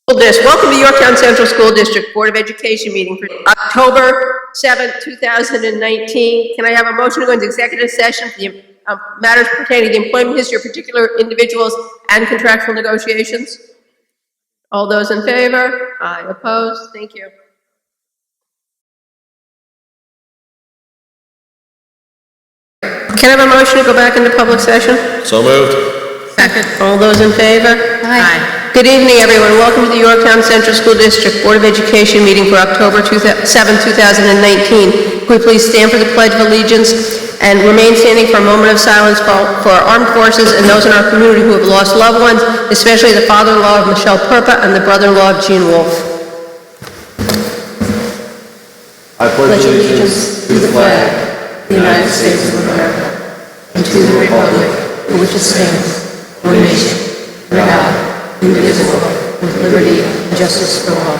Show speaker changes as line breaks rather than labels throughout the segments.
Welcome to Yorktown Central School District Board of Education meeting for October 7th, 2019. Can I have a motion to go into executive session for the matters pertaining to the employment history of particular individuals and contractual negotiations? All those in favor? Aye. Opposed? Thank you. Can I have a motion to go back into public session?
So moved.
Second. All those in favor?
Aye.
Good evening, everyone. Welcome to the Yorktown Central School District Board of Education meeting for October 7, 2019. Could we please stand for the Pledge of Allegiance and remain standing for a moment of silence for our armed forces and those in our community who have lost loved ones, especially the father-in-law of Michelle Purpa and the brother-in-law of Gene Wolfe.
I pledge allegiance to the flag of the United States of America and to the republic for which it stands, one nation, under God, indivisible, with liberty and justice for all.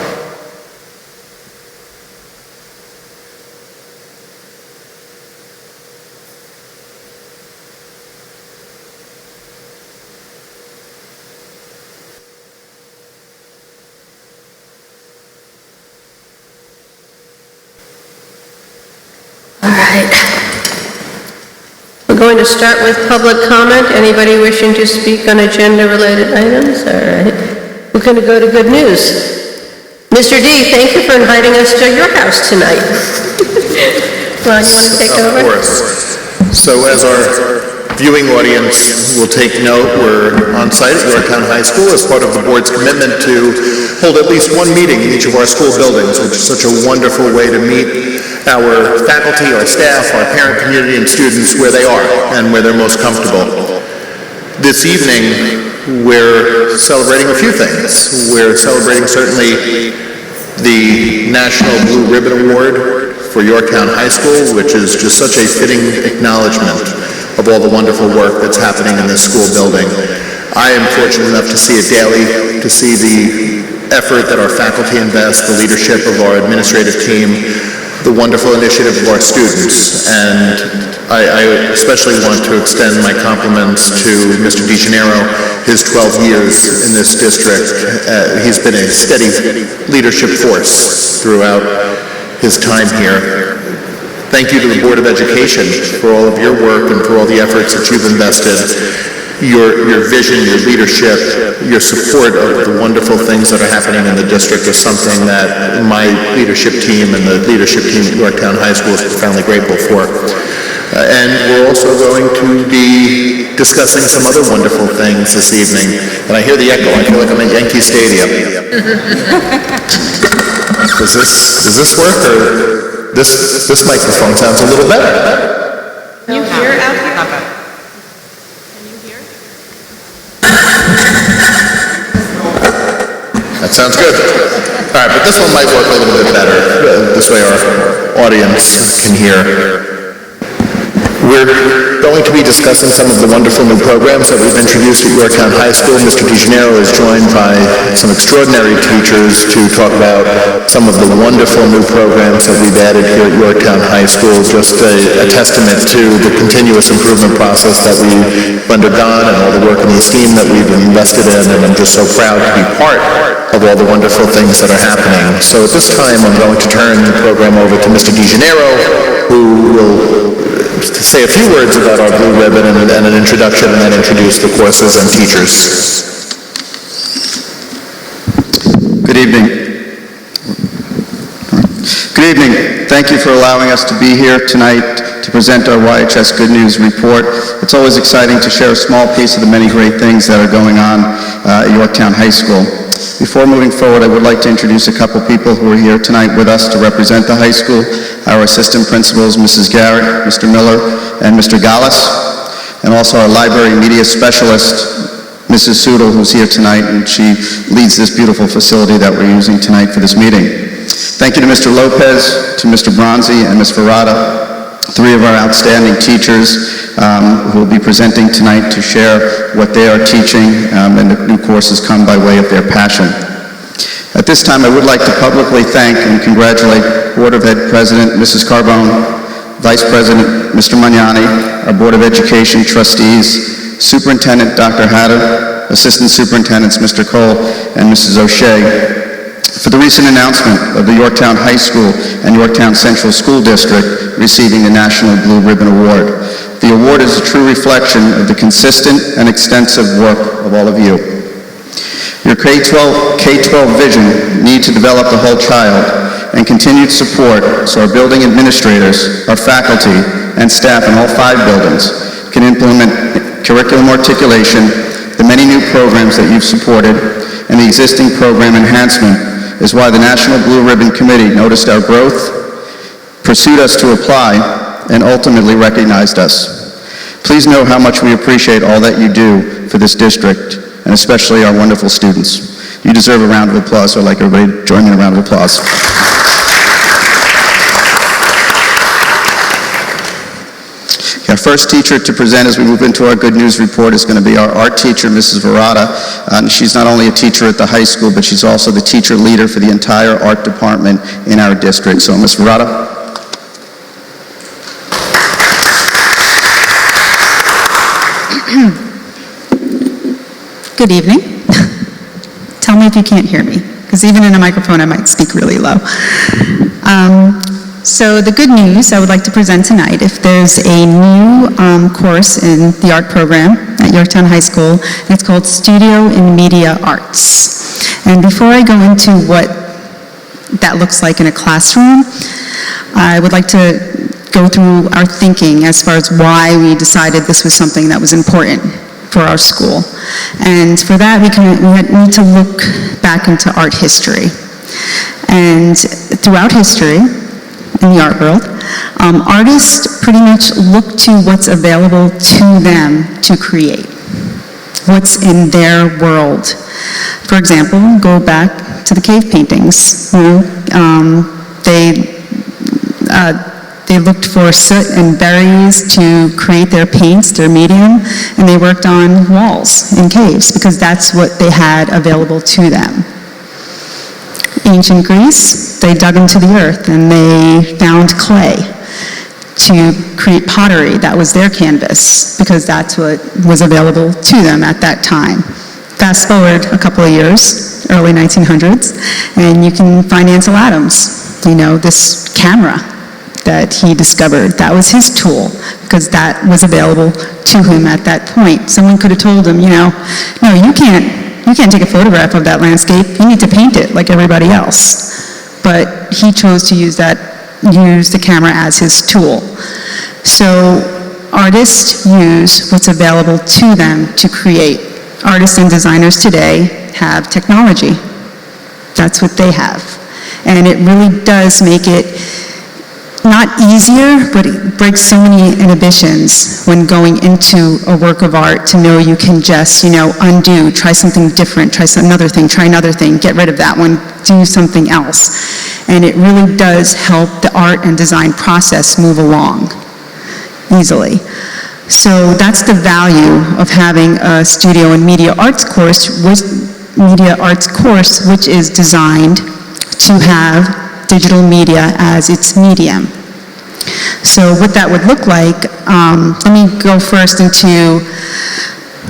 All right. We're going to start with public comment. Anybody wishing to speak on agenda-related items? All right. We're going to go to good news. Mr. D, thank you for inviting us to your house tonight. Ron, you want to take over?
Of course. So as our viewing audience will take note, we're on site at Yorktown High School as part of the board's commitment to hold at least one meeting in each of our school buildings, which is such a wonderful way to meet our faculty, our staff, our parent community, and students where they are and where they're most comfortable. This evening, we're celebrating a few things. We're celebrating certainly the National Blue Ribbon Award for Yorktown High School, which is just such a fitting acknowledgement of all the wonderful work that's happening in this school building. I am fortunate enough to see it daily, to see the effort that our faculty invest, the leadership of our administrative team, the wonderful initiative of our students. And I especially want to extend my compliments to Mr. DeGennaro, his 12 years in this district. He's been a steady leadership force throughout his time here. Thank you to the Board of Education for all of your work and for all the efforts that you've invested. Your vision, your leadership, your support of the wonderful things that are happening in the district is something that my leadership team and the leadership team at Yorktown High School is profoundly grateful for. And we're also going to be discussing some other wonderful things this evening. And I hear the echo. I feel like I'm at Yankee Stadium. Does this work, or this microphone sounds a little better?
Can you hear out here?
That sounds good. All right, but this one might work a little bit better. This way our audience can hear. We're going to be discussing some of the wonderful new programs that we've introduced at Yorktown High School. Mr. DeGennaro is joined by some extraordinary teachers to talk about some of the wonderful new programs that we've added here at Yorktown High School. Just a testament to the continuous improvement process that we've undergone and all the work and the esteem that we've invested in, and I'm just so proud to be part of all the wonderful things that are happening. So at this time, I'm going to turn the program over to Mr. DeGennaro, who will say a few words about our Blue Ribbon and an introduction, and then introduce the courses and teachers.
Good evening. Good evening. Thank you for allowing us to be here tonight to present our YHS Good News Report. It's always exciting to share a small piece of the many great things that are going on at Yorktown High School. Before moving forward, I would like to introduce a couple people who are here tonight with us to represent the high school. Our assistant principals, Mrs. Garrett, Mr. Miller, and Mr. Gallis, and also our library media specialist, Mrs. Sudel, who's here tonight, and she leads this beautiful facility that we're using tonight for this meeting. Thank you to Mr. Lopez, to Mr. Bronzi, and Ms. Verrata, three of our outstanding teachers who will be presenting tonight to share what they are teaching, and the new courses come by way of their passion. At this time, I would like to publicly thank and congratulate Board of Ed President Mrs. Carbone, Vice President Mr. Magnani, our Board of Education trustees, Superintendent Dr. Hatter, Assistant Superintendents Mr. Cole and Mrs. O'Shea, for the recent announcement of the Yorktown High School and Yorktown Central School District receiving the National Blue Ribbon Award. The award is a true reflection of the consistent and extensive work of all of you. Your K-12 vision need to develop the whole child and continued support so our building administrators, our faculty, and staff in all 5 buildings can implement curriculum articulation, the many new programs that you've supported, and the existing program enhancement is why the National Blue Ribbon Committee noticed our growth, pursued us to apply, and ultimately recognized us. Please know how much we appreciate all that you do for this district, and especially our wonderful students. You deserve a round of applause, so I'd like everybody to join me in a round of applause. Our first teacher to present as we move into our good news report is going to be our art teacher, Mrs. Verada. She's not only a teacher at the high school, but she's also the teacher leader for the entire art department in our district. So, Ms. Verada.
Good evening. Tell me if you can't hear me, because even in a microphone I might speak really low. So the good news I would like to present tonight, if there's a new course in the art program at Yorktown High School, and it's called Studio in Media Arts. And before I go into what that looks like in a classroom, I would like to go through our thinking as far as why we decided this was something that was important for our school. And for that, we need to look back into art history. And throughout history, in the art world, artists pretty much look to what's available to them to create, what's in their world. For example, go back to the cave paintings. They looked for soot and berries to create their paints, their medium, and they worked on walls in caves because that's what they had available to them. Ancient Greece, they dug into the earth and they found clay to create pottery. That was their canvas because that's what was available to them at that time. Fast forward a couple of years, early 1900s, and you can find Ansel Adams, this camera that he discovered. That was his tool because that was available to him at that point. Someone could have told him, no, you can't take a photograph of that landscape. You need to paint it like everybody else. But he chose to use the camera as his tool. So artists use what's available to them to create. Artists and designers today have technology. That's what they have. And it really does make it not easier, but it breaks so many inhibitions when going into a work of art to know you can just, undo, try something different, try another thing, get rid of that one, do something else. And it really does help the art and design process move along easily. So that's the value of having a studio and media arts course, which is designed to have digital media as its medium. So what that would look like, let me go first into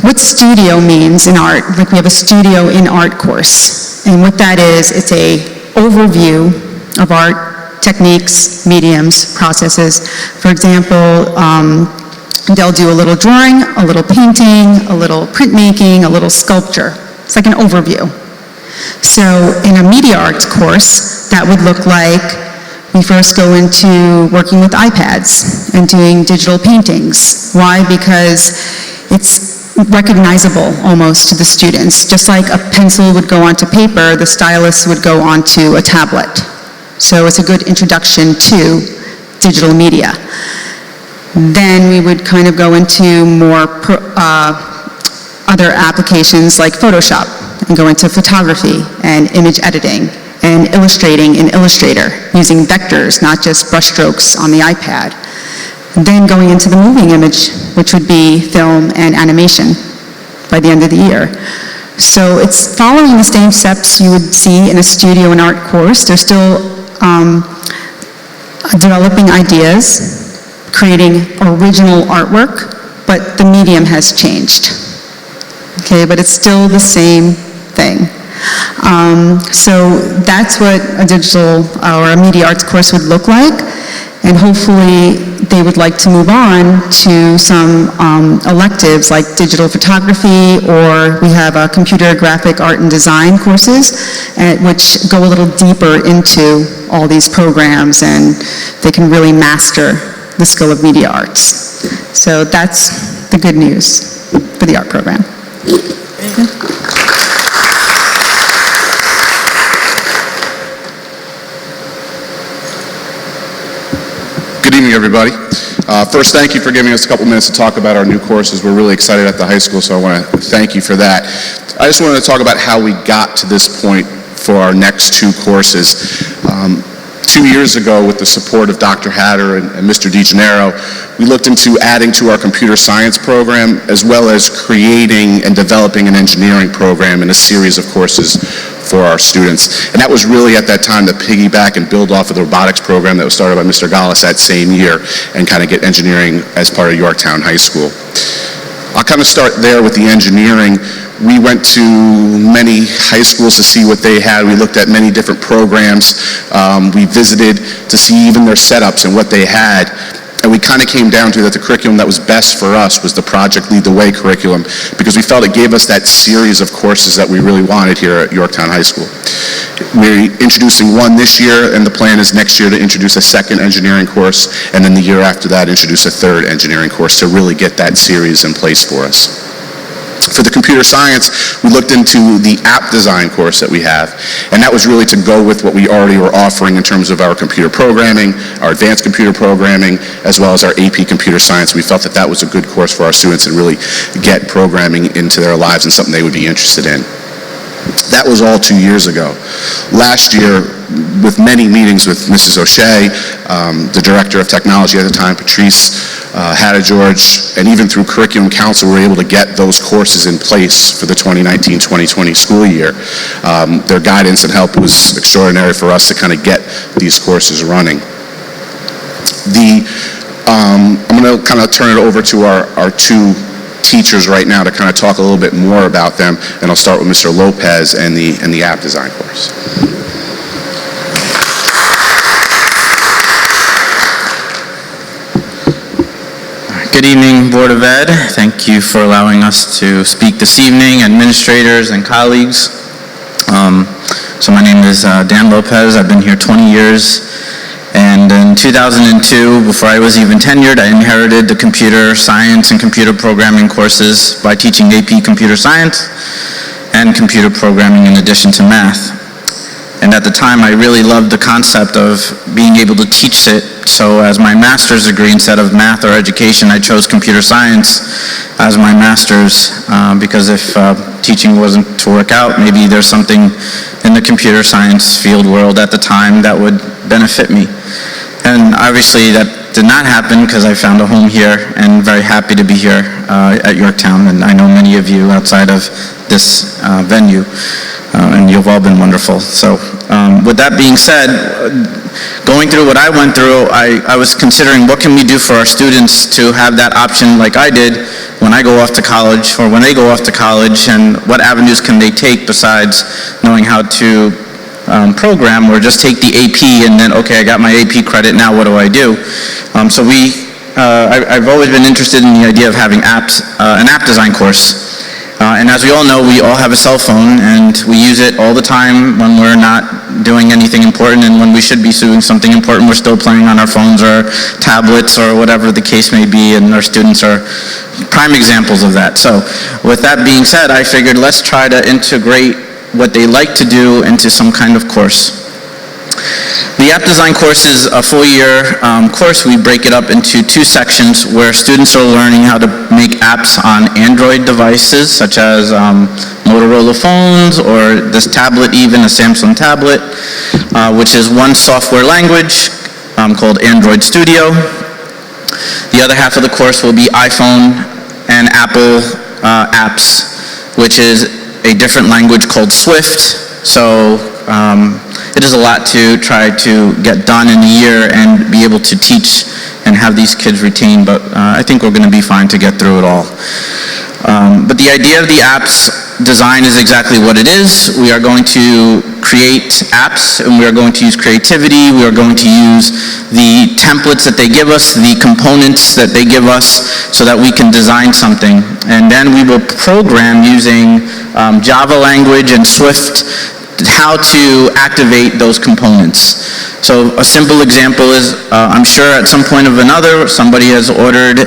what studio means in art. Like we have a studio in art course. And what that is, it's an overview of art techniques, mediums, processes. For example, they'll do a little drawing, a little painting, a little printmaking, a little sculpture. It's like an overview. So in a media arts course, that would look like we first go into working with iPads and doing digital paintings. Why? Because it's recognizable almost to the students. Just like a pencil would go onto paper, the stylus would go onto a tablet. So it's a good introduction to digital media. Then we would kind of go into more other applications like Photoshop, and go into photography and image editing and illustrating in Illustrator using vectors, not just brushstrokes on the iPad. Then going into the moving image, which would be film and animation by the end of the year. So it's following the same steps you would see in a studio and art course. They're still developing ideas, creating original artwork, but the medium has changed. okay, but it's still the same thing. So that's what a digital or a media arts course would look like, and hopefully they would like to move on to some electives like digital photography, or we have computer graphic art and design courses, which go a little deeper into all these programs, and they can really master the skill of media arts. So that's the good news for the art program.
Good evening, everybody. First, thank you for giving us a couple minutes to talk about our new courses. We're really excited at the high school, so I want to thank you for that. I just wanted to talk about how we got to this point for our next two courses. 2 years ago, with the support of Dr. Hatter and Mr. DeGennaro, we looked into adding to our computer science program, as well as creating and developing an engineering program and a series of courses for our students. And that was really at that time to piggyback and build off of the robotics program that was started by Mr. Gallis that same year, and kind of get engineering as part of Yorktown High School. I'll kind of start there with the engineering. We went to many high schools to see what they had. We looked at many different programs. We visited to see even their setups and what they had. And we kind of came down to that the curriculum that was best for us was the Project Lead the Way curriculum, because we felt it gave us that series of courses that we really wanted here at Yorktown High School. We're introducing one this year, and the plan is next year to introduce a second engineering course, and then the year after that introduce a third engineering course to really get that series in place for us. For the computer science, we looked into the app design course that we have, and that was really to go with what we already were offering in terms of our computer programming, our advanced computer programming, as well as our AP computer science. We felt that that was a good course for our students and really get programming into their lives and something they would be interested in. That was all 2 years ago. Last year, with many meetings with Mrs. O'Shea, the Director of Technology at the time, Patrice Hatta-George, and even through Curriculum Council, we were able to get those courses in place for the 2019-2020 school year. Their guidance and help was extraordinary for us to kind of get these courses running. I'm going to kind of turn it over to our two teachers right now to kind of talk a little bit more about them, and I'll start with Mr. Lopez and the app design course.
Good evening, Board of Ed. Thank you for allowing us to speak this evening, administrators and colleagues. So my name is Dan Lopez. I've been here 20 years. And in 2002, before I was even tenured, I inherited the computer science and computer programming courses by teaching AP computer science and computer programming in addition to math. And at the time, I really loved the concept of being able to teach it. So as my master's degree, instead of math or education, I chose computer science as my master's, because if teaching wasn't to work out, maybe there's something in the computer science field world at the time that would benefit me. And obviously that did not happen, because I found a home here and very happy to be here at Yorktown. And I know many of you outside of this venue, and you've all been wonderful. So with that being said, going through what I went through, I was considering what can we do for our students to have that option like I did when I go off to college, or when they go off to college, and what avenues can they take besides knowing how to program, or just take the AP and then, okay, I got my AP credit, now what do I do? So I've always been interested in the idea of having an app design course. And as we all know, we all have a cell phone, and we use it all the time when we're not doing anything important, and when we should be doing something important, we're still playing on our phones or tablets or whatever the case may be, and our students are prime examples of that. So with that being said, I figured let's try to integrate what they like to do into some kind of course. The app design course is a full-year course. We break it up into two sections where students are learning how to make apps on Android devices, such as Motorola phones, or this tablet, even a Samsung tablet, which is one software language called Android Studio. The other half of the course will be iPhone and Apple apps, which is a different language called Swift. So it is a lot to try to get done in a year and be able to teach and have these kids retain, but I think we're going to be fine to get through it all. But the idea of the app's design is exactly what it is. We are going to create apps, and we are going to use creativity. We are going to use the templates that they give us, the components that they give us, so that we can design something. And then we will program using Java language and Swift how to activate those components. So a simple example is, I'm sure at some point or another, somebody has ordered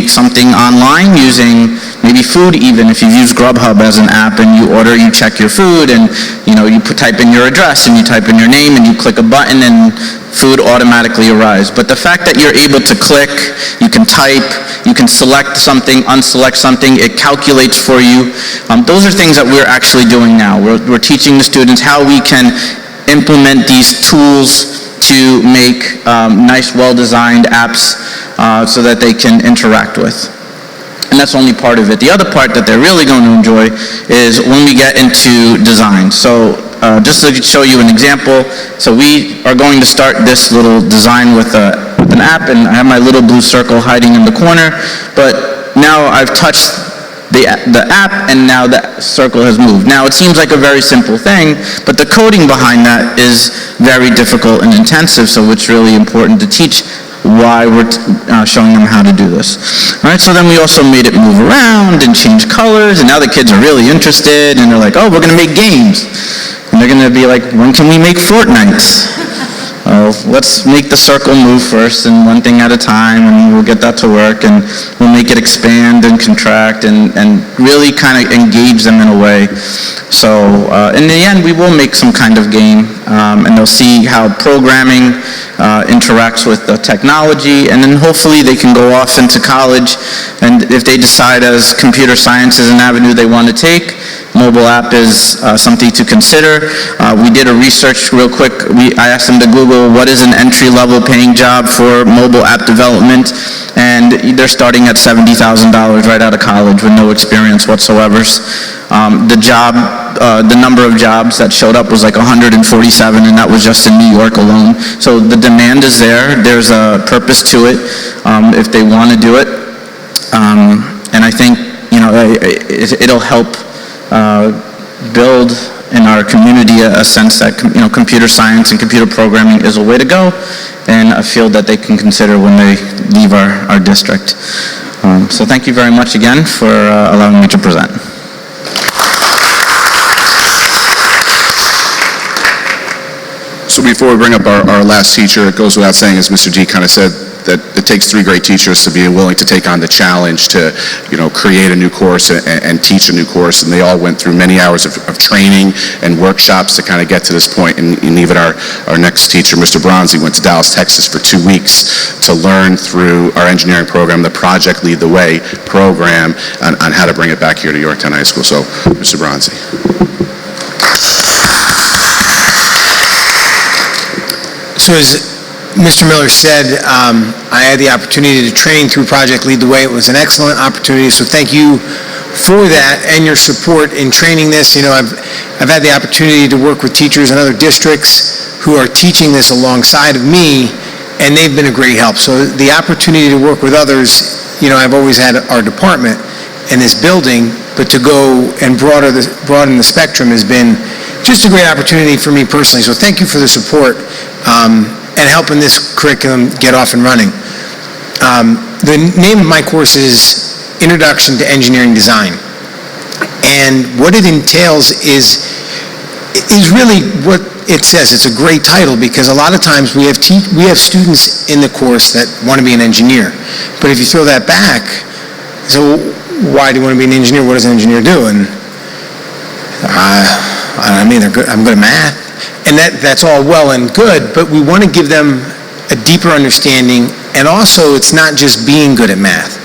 something online using maybe food even. If you use Grubhub as an app and you order, you check your food, and you type in your address and you type in your name and you click a button and food automatically arrives. But the fact that you're able to click, you can type, you can select something, unselect something, it calculates for you. Those are things that we're actually doing now. We're teaching the students how we can implement these tools to make nice, well-designed apps so that they can interact with. And that's only part of it. The other part that they're really going to enjoy is when we get into design. So just to show you an example, so we are going to start this little design with an app, and I have my little blue circle hiding in the corner, but now I've touched the app, and now the circle has moved. Now, it seems like a very simple thing, but the coding behind that is very difficult and intensive, so it's really important to teach why we're showing them how to do this. All right, so then we also made it move around and change colors, and now the kids are really interested, and they're like, oh, we're going to make games. And they're going to be like, when can we make Fortnite? Well, let's make the circle move first, and one thing at a time, and we'll get that to work, and we'll make it expand and contract, and really kind of engage them in a way. So in the end, we will make some kind of game, and they'll see how programming interacts with the technology, and then hopefully they can go off into college, and if they decide as computer science is an avenue they want to take, mobile app is something to consider. We did a research real quick. I asked them to Google what is an entry-level paying job for mobile app development, and they're starting at $70,000 right out of college with no experience whatsoever. The number of jobs that showed up was like 147, and that was just in New York alone. So the demand is there. There's a purpose to it if they want to do it. And I think, it'll help build in our community a sense that computer science and computer programming is a way to go, and a field that they can consider when they leave our district. So thank you very much again for allowing me to present.
So before we bring up our last teacher, it goes without saying, as Mr. G kind of said, that it takes 3 great teachers to be willing to take on the challenge to, create a new course and teach a new course, and they all went through many hours of training and workshops to kind of get to this point. And even our next teacher, Mr. Bronzy, went to Dallas, Texas for 2 weeks to learn through our engineering program, the Project Lead the Way program, on how to bring it back here to Yorktown High School. So, Mr. Bronzy.
So as Mr. Miller said, I had the opportunity to train through Project Lead the Way. It was an excellent opportunity, so thank you for that and your support in training this. I've had the opportunity to work with teachers in other districts who are teaching this alongside of me, and they've been a great help. So the opportunity to work with others, I've always had our department in this building, but to go and broaden the spectrum has been just a great opportunity for me personally. So thank you for the support and helping this curriculum get off and running. The name of my course is Introduction to Engineering Design. And what it entails is really what it says. It's a great title because a lot of times we have students in the course that want to be an engineer. But if you throw that back, so why do you want to be an engineer? What does an engineer do? And I'm good at math. And that's all well and good, but we want to give them a deeper understanding, and also it's not just being good at math.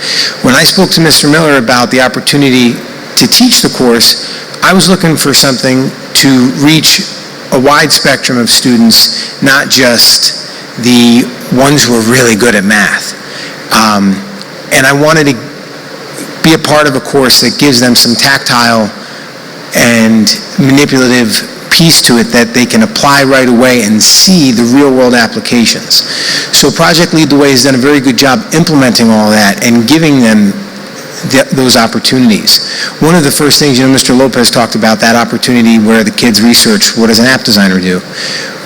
When I spoke to Mr. Miller about the opportunity to teach the course, I was looking for something to reach a wide spectrum of students, not just the ones who are really good at math. And I wanted to be a part of a course that gives them some tactile and manipulative piece to it that they can apply right away and see the real-world applications. So Project Lead the Way has done a very good job implementing all that and giving them those opportunities. One of the first things, Mr. Lopez talked about that opportunity where the kids research, what does an app designer do?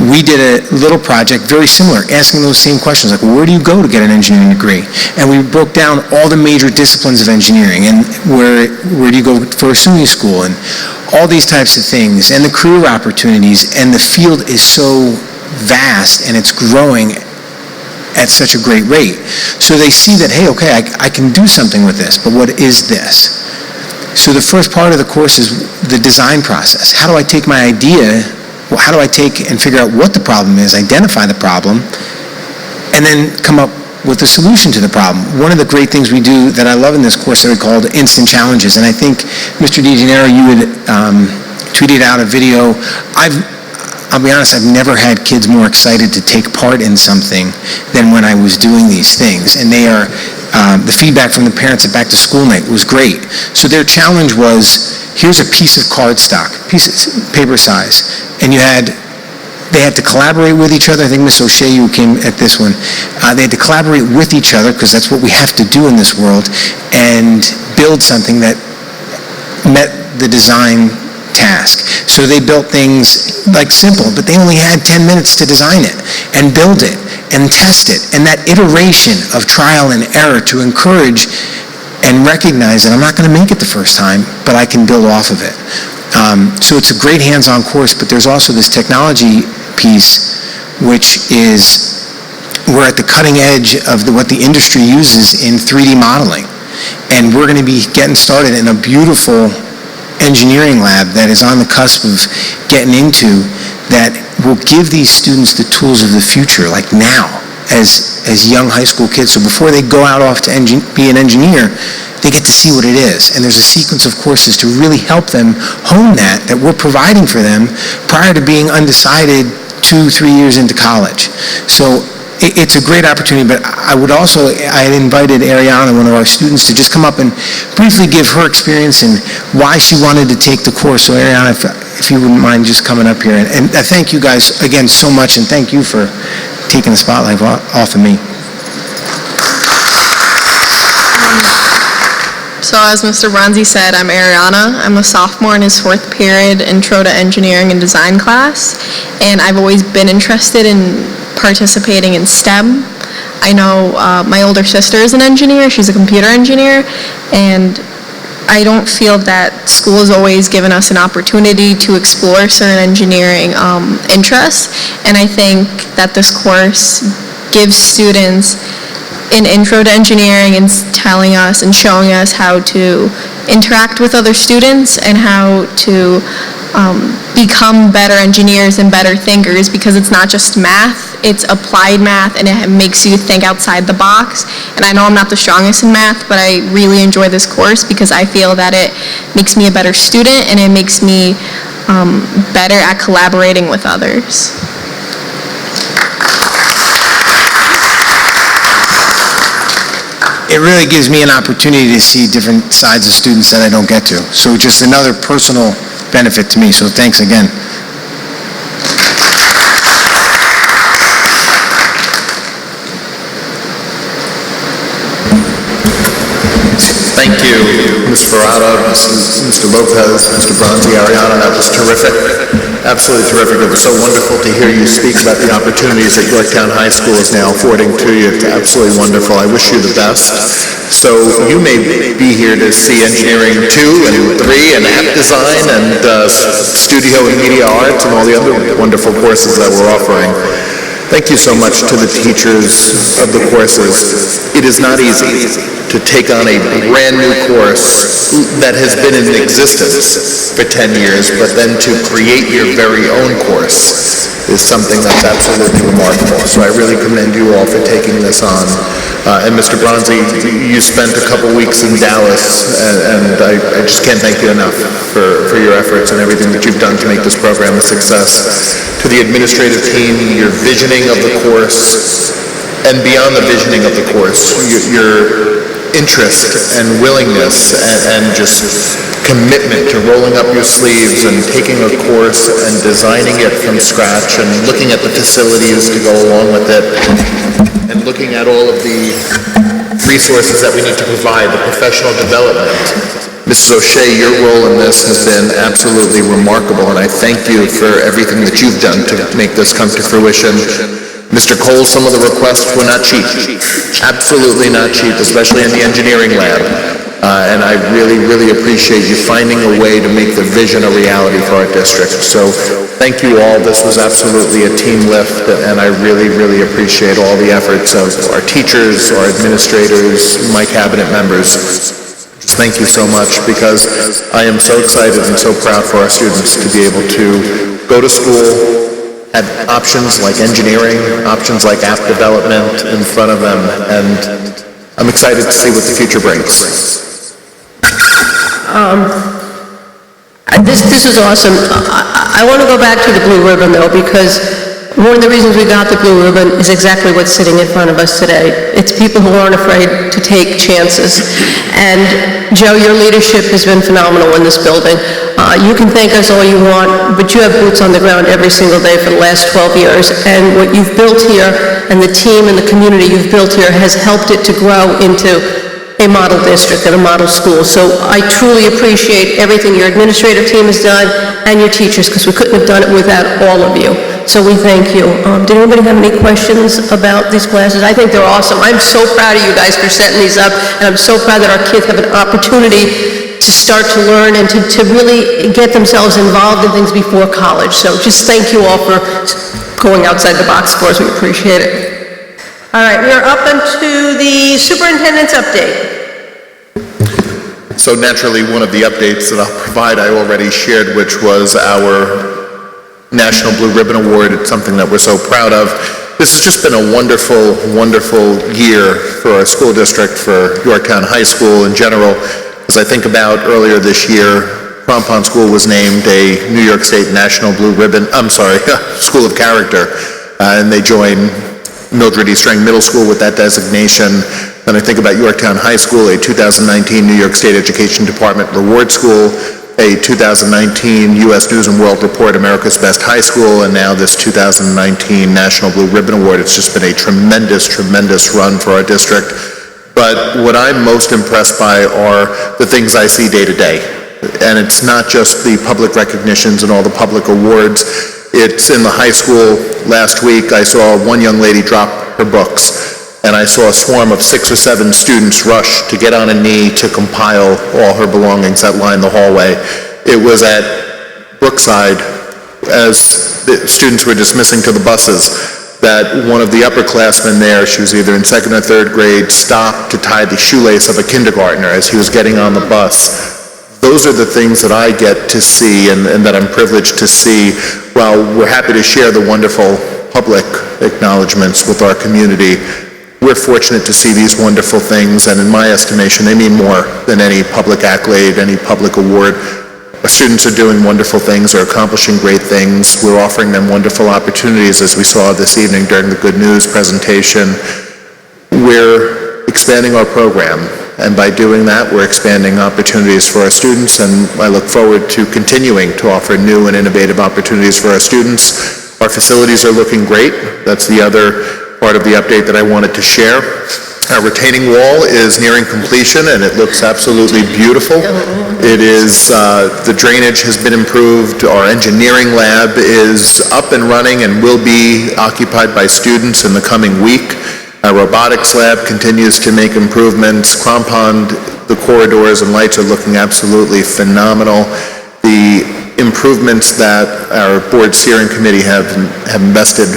We did a little project very similar, asking those same questions, like, where do you go to get an engineering degree? And we broke down all the major disciplines of engineering, and where do you go for a SUNY school, and all these types of things, and the career opportunities, and the field is so vast, and it's growing at such a great rate. So they see that, hey, okay, I can do something with this, but what is this? So the first part of the course is the design process. How do I take my idea, how do I take and figure out what the problem is, identify the problem, and then come up with a solution to the problem. One of the great things we do that I love in this course that we called Instant Challenges, and I think, Mr. DeGennaro, you had tweeted out a video. I'll be honest, I've never had kids more excited to take part in something than when I was doing these things. And they are, the feedback from the parents at Back to School Night was great. So their challenge was, here's a piece of cardstock, paper size, and they had to collaborate with each other. I think Ms. O'Shea, you came at this one. They had to collaborate with each other, because that's what we have to do in this world, and build something that met the design task. So they built things like simple, but they only had 10 minutes to design it and build it and test it. And that iteration of trial and error to encourage and recognize that I'm not going to make it the first time, but I can build off of it. So it's a great hands-on course, but there's also this technology piece, which is we're at the cutting edge of what the industry uses in 3D modeling. And we're going to be getting started in a beautiful engineering lab that is on the cusp of getting into, that will give these students the tools of the future, like now, as young high school kids. So before they go out off to be an engineer, they get to see what it is. And there's a sequence of courses to really help them hone that we're providing for them prior to being undecided 2-3 years into college. So it's a great opportunity, but I had invited Ariana, one of our students, to just come up and briefly give her experience and why she wanted to take the course. So Ariana, if you wouldn't mind just coming up here. And I thank you guys again so much, and thank you for taking the spotlight off of me.
So as Mr. Bronzy said, I'm Ariana. I'm a sophomore in his 4th period Intro to Engineering and Design class, and I've always been interested in participating in STEM. I know my older sister is an engineer. She's a computer engineer, and I don't feel that school has always given us an opportunity to explore certain engineering interests, and I think that this course gives students an intro to engineering and telling us and showing us how to interact with other students and how to become better engineers and better thinkers, because it's not just math, it's applied math, and it makes you think outside the box. And I know I'm not the strongest in math, but I really enjoy this course because I feel that it makes me a better student and it makes me better at collaborating with others.
It really gives me an opportunity to see different sides of students that I don't get to. So just another personal benefit to me, so thanks again.
Thank you, Ms. Barata, Mr. Lopez, Mr. Bronzy, Ariana. That was terrific. Absolutely terrific. It was so wonderful to hear you speak about the opportunities that Yorktown High School is now affording to you. It's absolutely wonderful. I wish you the best. So you may be here to see Engineering 2 and 3 and app design and studio and media arts and all the other wonderful courses that we're offering. Thank you so much to the teachers of the courses. It is not easy to take on a brand new course that has been in existence for 10 years, but then to create your very own course is something that's absolutely remarkable. So I really commend you all for taking this on. And Mr. Bronzy, you spent a couple weeks in Dallas, and I just can't thank you enough for your efforts and everything that you've done to make this program a success. To the administrative team, your visioning of the course, and beyond the visioning of the course, your interest and willingness and just commitment to rolling up your sleeves and taking a course and designing it from scratch and looking at the facilities to go along with it and looking at all of the resources that we need to provide, the professional development. Mrs. O'Shea, your role in this has been absolutely remarkable, and I thank you for everything that you've done to make this come to fruition. Mr. Cole, some of the requests were not cheap. Absolutely not cheap, especially in the engineering lab. And I really, really appreciate you finding a way to make the vision a reality for our district. So thank you all. This was absolutely a team lift, and I really, really appreciate all the efforts of our teachers, our administrators, my cabinet members. Just thank you so much, because I am so excited and so proud for our students to be able to go to school, have options like engineering, options like app development in front of them, and I'm excited to see what the future brings.
This is awesome. I want to go back to the blue ribbon, though, because one of the reasons we got the blue ribbon is exactly what's sitting in front of us today. It's people who aren't afraid to take chances. And Joe, your leadership has been phenomenal in this building. You can thank us all you want, but you have boots on the ground every single day for the last 12 years. And what you've built here, and the team and the community you've built here, has helped it to grow into a model district and a model school. So I truly appreciate everything your administrative team has done and your teachers, because we couldn't have done it without all of you. So we thank you. Did anybody have any questions about these classes? I think they're awesome. I'm so proud of you guys for setting these up, and I'm so proud that our kids have an opportunity to start to learn and to really get themselves involved in things before college. So just thank you all for going outside the box for us. We appreciate it. All right, we are up into the superintendent's update.
So naturally, one of the updates that I'll provide, I already shared, which was our National Blue Ribbon Award. It's something that we're so proud of. This has just been a wonderful, wonderful year for our school district, for Yorktown High School in general. As I think about earlier this year, Crampon School was named a New York State National Blue Ribbon, School of Character, and they joined Mildred E. Strang Middle School with that designation. Then I think about Yorktown High School, a 2019 New York State Education Department Reward School, a 2019 U.S. News and World Report America's Best High School, and now this 2019 National Blue Ribbon Award. It's just been a tremendous, tremendous run for our district. But what I'm most impressed by are the things I see day to day. And it's not just the public recognitions and all the public awards. It's in the high school last week. I saw one young lady drop her books, and I saw a swarm of 6 or 7 students rush to get on a knee to compile all her belongings that lined the hallway. It was at Brookside, as the students were dismissing to the buses, that one of the upperclassmen there, she was either in 2nd or 3rd grade, stopped to tie the shoelace of a kindergartner as he was getting on the bus. Those are the things that I get to see and that I'm privileged to see. While we're happy to share the wonderful public acknowledgments with our community, we're fortunate to see these wonderful things, and in my estimation, they mean more than any public accolade, any public award. Our students are doing wonderful things, are accomplishing great things. We're offering them wonderful opportunities, as we saw this evening during the Good News presentation. We're expanding our program, and by doing that, we're expanding opportunities for our students, and I look forward to continuing to offer new and innovative opportunities for our students. Our facilities are looking great. That's the other part of the update that I wanted to share. Our retaining wall is nearing completion, and it looks absolutely beautiful. It is, the drainage has been improved. Our engineering lab is up and running and will be occupied by students in the coming week. Our robotics lab continues to make improvements. Crampon, the corridors and lights are looking absolutely phenomenal. The improvements that our board steering committee have invested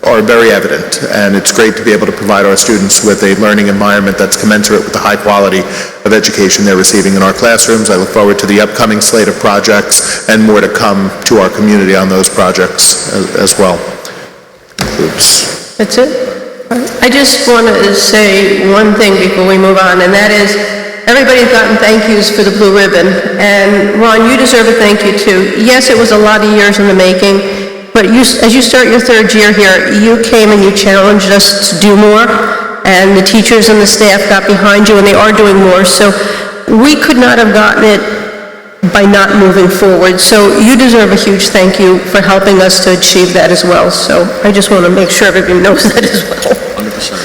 are very evident, and it's great to be able to provide our students with a learning environment that's commensurate with the high quality of education they're receiving in our classrooms. I look forward to the upcoming slate of projects and more to come to our community on those projects as well. Oops.
That's it? I just want to say one thing before we move on, and that is, everybody's gotten thank yous for the blue ribbon, and Ron, you deserve a thank you too. Yes, it was a lot of years in the making, but as you start your 3rd year here, you came and you challenged us to do more, and the teachers and the staff got behind you, and they are doing more, so we could not have gotten it by not moving forward. So you deserve a huge thank you for helping us to achieve that as well. So I just want to make sure everybody knows that as well.
100%.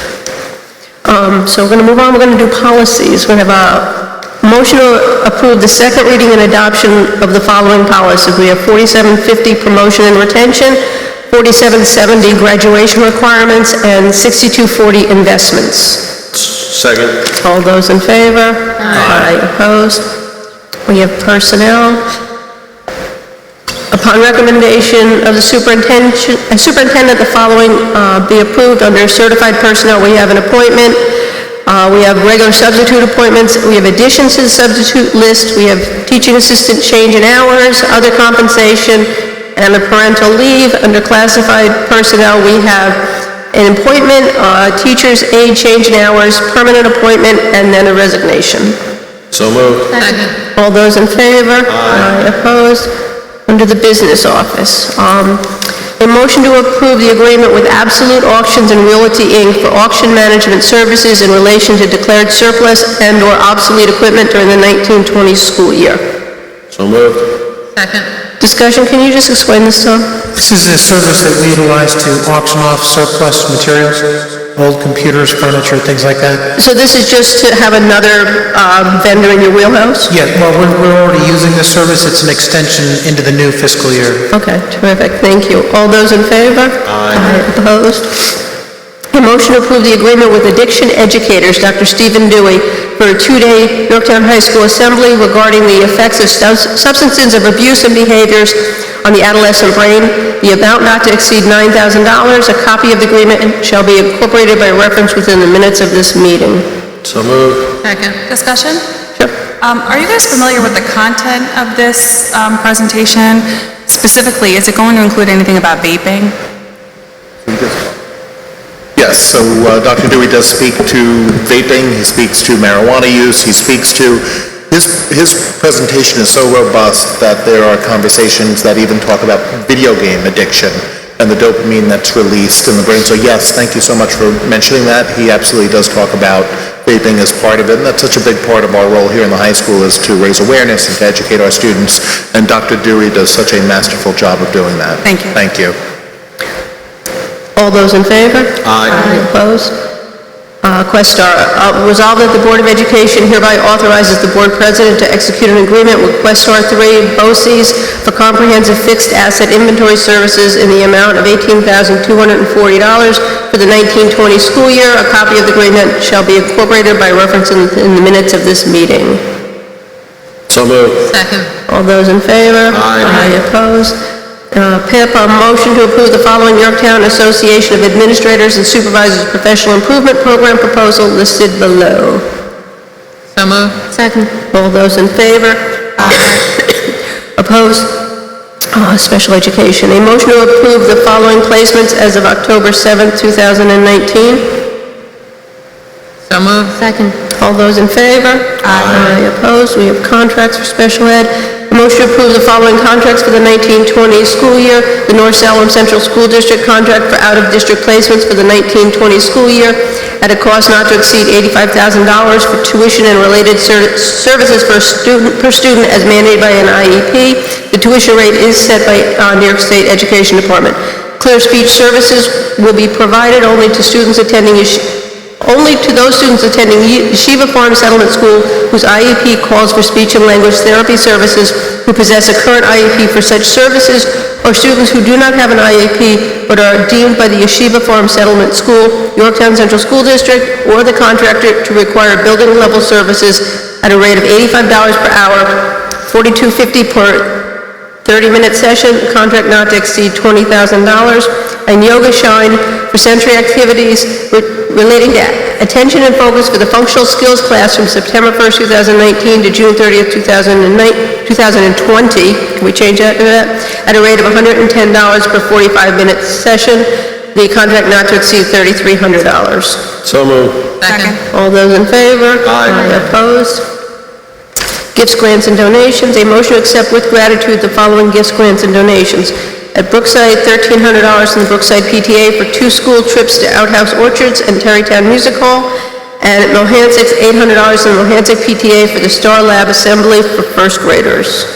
So we're going to move on, we're going to do policies. We have a motion to approve the second reading and adoption of the following policies. We have 4750 promotion and retention, 4770 graduation requirements, and 6240 investments.
Second.
All those in favor? Aye. Opposed? We have personnel. Upon recommendation of the superintendent, the following be approved. Under certified personnel, we have an appointment. We have regular substitute appointments. We have additions to the substitute list. We have teaching assistant change in hours, other compensation, and a parental leave. Under classified personnel, we have an appointment, teacher's aide change in hours, permanent appointment, and then a resignation.
So moved.
All those in favor? Aye. Opposed? Under the business office, a motion to approve the agreement with Absolute Auctions and Realty, Inc. for auction management services in relation to declared surplus and/or obsolete equipment during the 1920 school year.
So moved.
Discussion, can you just explain this, Tom?
This is a service that we utilize to auction off surplus materials, old computers, furniture, things like that.
So this is just to have another vendor in your wheelhouse?
Yeah, well, we're already using this service. It's an extension into the new fiscal year.
Okay, terrific, thank you. All those in favor? Aye. Opposed? A motion to approve the agreement with Addiction Educators, Dr. Stephen Dewey, for a two-day Yorktown High School assembly regarding the effects of substances of abuse and behaviors on the adolescent brain. The amount not to exceed $9,000. A copy of the agreement shall be incorporated by reference within the minutes of this meeting.
So moved.
Discussion?
Sure.
Are you guys familiar with the content of this presentation? Specifically, is it going to include anything about vaping?
Yes, so Dr. Dewey does speak to vaping, he speaks to marijuana use, he speaks to, his presentation is so robust that there are conversations that even talk about video game addiction and the dopamine that's released in the brain. So yes, thank you so much for mentioning that. He absolutely does talk about vaping as part of it, and that's such a big part of our role here in the high school is to raise awareness and to educate our students, and Dr. Dewey does such a masterful job of doing that.
Thank you.
Thank you.
All those in favor?
Aye.
Opposed? Questar, resolved that the Board of Education hereby authorizes the Board President to execute an agreement with Questar 3 BOCES for comprehensive fixed asset inventory services in the amount of $18,240 for the 1920 school year. A copy of the agreement shall be incorporated by reference in the minutes of this meeting.
So moved.
All those in favor?
Aye.
Opposed? PIP, a motion to approve the following Yorktown Association of Administrators and Supervisors Professional Improvement Program proposal listed below.
So moved.
Second. All those in favor? Opposed? Special education. A motion to approve the following placements as of October 7th, 2019.
So moved.
Second. All those in favor? Aye. Opposed? We have contracts for special ed. A motion to approve the following contracts for the 1920 school year. The North Salem Central School District contract for out-of-district placements for the 1920 school year at a cost not to exceed $85,000 for tuition and related services per student as mandated by an IEP. The tuition rate is set by New York State Education Department. Clear speech services will be provided only to those students attending Yeshiva Farm Settlement School whose IEP calls for speech and language therapy services, who possess a current IEP for such services, or students who do not have an IEP but are deemed by the Yeshiva Farm Settlement School, Yorktown Central School District, or the contractor to require building-level services at a rate of $85 per hour, $42.50 per 30-minute session, contract not to exceed $20,000, and Yoga Shine for sensory activities relating to attention and focus for the functional skills class from September 1st, 2019 to June 30th, 2020. Can we change that to that? At a rate of $110 per 45-minute session, the contract not to exceed $3,300.
So moved.
Second.
All those in favor?
Aye.
Opposed? Gifts, grants, and donations. A motion to accept with gratitude the following gifts, grants, and donations. At Brookside, $1,300 from the Brookside PTA for 2 school trips to Outhouse Orchards and Terrytown Music Hall. And at Mohansick's, $800 from the Mohansick PTA for the Star Lab Assembly for first graders.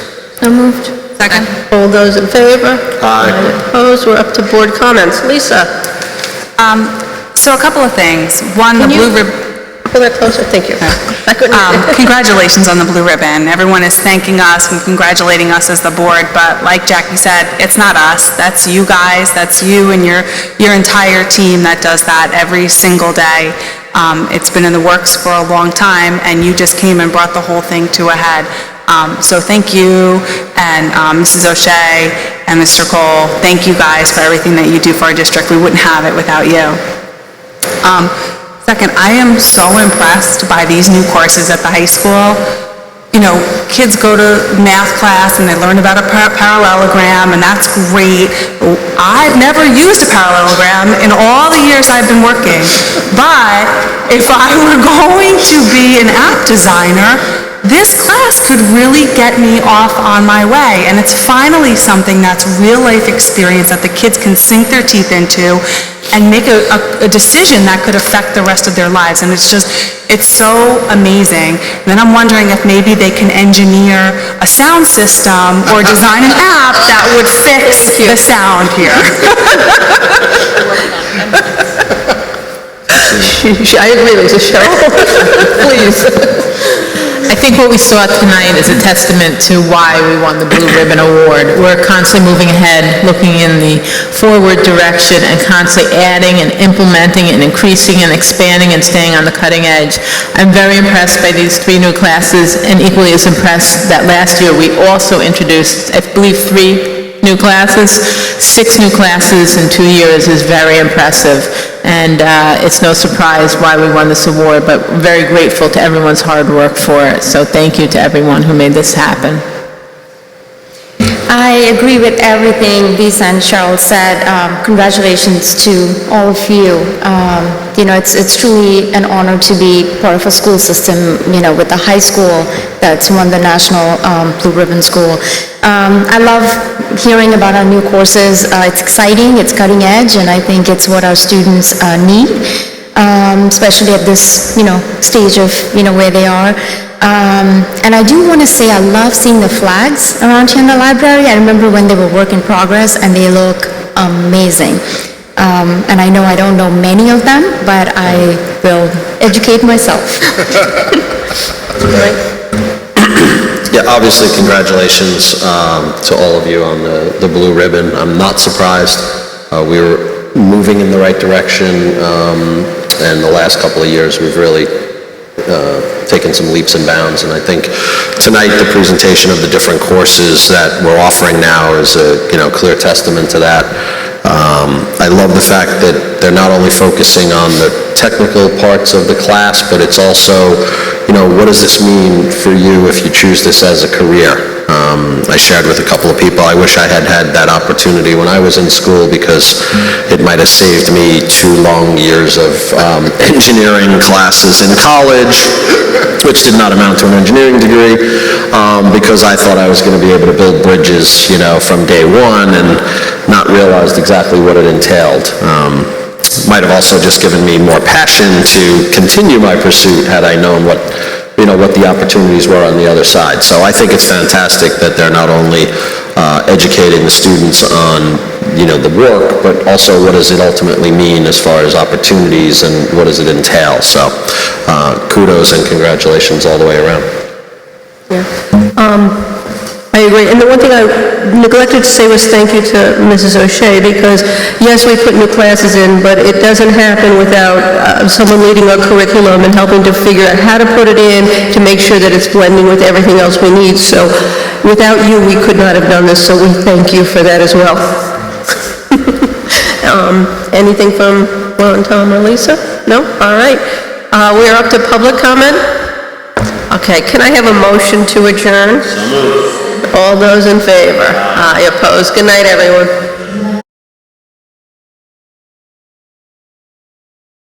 So moved.
Second.
All those in favor?
Aye.
Opposed? We're up to board comments. Lisa?
So a couple of things. One, the blue ribbon.
Pull that closer, thank you. I couldn't.
Congratulations on the blue ribbon. Everyone is thanking us and congratulating us as the board, but like Jackie said, it's not us. That's you guys, that's you and your entire team that does that every single day. It's been in the works for a long time, and you just came and brought the whole thing to a head. So thank you, and Mrs. O'Shea and Mr. Cole, thank you guys for everything that you do for our district. We wouldn't have it without you. Second, I am so impressed by these new courses at the high school. You know, kids go to math class and they learn about a parallelogram, and that's great. I've never used a parallelogram in all the years I've been working, but if I were going to be an app designer, this class could really get me off on my way, and it's finally something that's real-life experience that the kids can sink their teeth into and make a decision that could affect the rest of their lives, and it's so amazing. And then I'm wondering if maybe they can engineer a sound system or design an app that would fix the sound here.
I agree, Lisa, Cheryl. Please.
I think what we saw tonight is a testament to why we won the Blue Ribbon Award. We're constantly moving ahead, looking in the forward direction, and constantly adding and implementing and increasing and expanding and staying on the cutting edge. I'm very impressed by these 3 new classes, and equally as impressed that last year we also introduced, I believe, 3 new classes. 6 new classes in 2 years is very impressive, and it's no surprise why we won this award, but very grateful to everyone's hard work for it. So thank you to everyone who made this happen.
I agree with everything Lisa and Cheryl said. Congratulations to all of you. You know, it's truly an honor to be part of a school system, you know, with a high school that's won the National Blue Ribbon School. I love hearing about our new courses. It's exciting, it's cutting edge, and I think it's what our students need, especially at this, you know, stage of, you know, where they are. And I do want to say I love seeing the flags around here in the library. I remember when they were work in progress, and they look amazing. And I know I don't know many of them, but I will educate myself.
Yeah, obviously, congratulations to all of you on the blue ribbon. I'm not surprised. We were moving in the right direction, and the last couple of years we've really taken some leaps and bounds, and I think tonight the presentation of the different courses that we're offering now is a clear testament to that. I love the fact that they're not only focusing on the technical parts of the class, but it's also, what does this mean for you if you choose this as a career? I shared with a couple of people, I wish I had had that opportunity when I was in school, because it might have saved me 2 long years of engineering classes in college, which did not amount to an engineering degree, because I thought I was going to be able to build bridges, from day one, and not realized exactly what it entailed. Might have also just given me more passion to continue my pursuit had I known what the opportunities were on the other side. So I think it's fantastic that they're not only educating the students on, the work, but also what does it ultimately mean as far as opportunities and what does it entail. So kudos and congratulations all the way around.
I agree. And the one thing I neglected to say was thank you to Mrs. O'Shea, because yes, we put new classes in, but it doesn't happen without someone leading our curriculum and helping to figure out how to put it in to make sure that it's blending with everything else we need. So without you, we could not have done this, so we thank you for that as well. Anything from Ron, Tom, or Lisa? No? All right. We're up to public comment. Okay, can I have a motion to adjourn? So moved. All those in favor? Aye, opposed? Good night, everyone.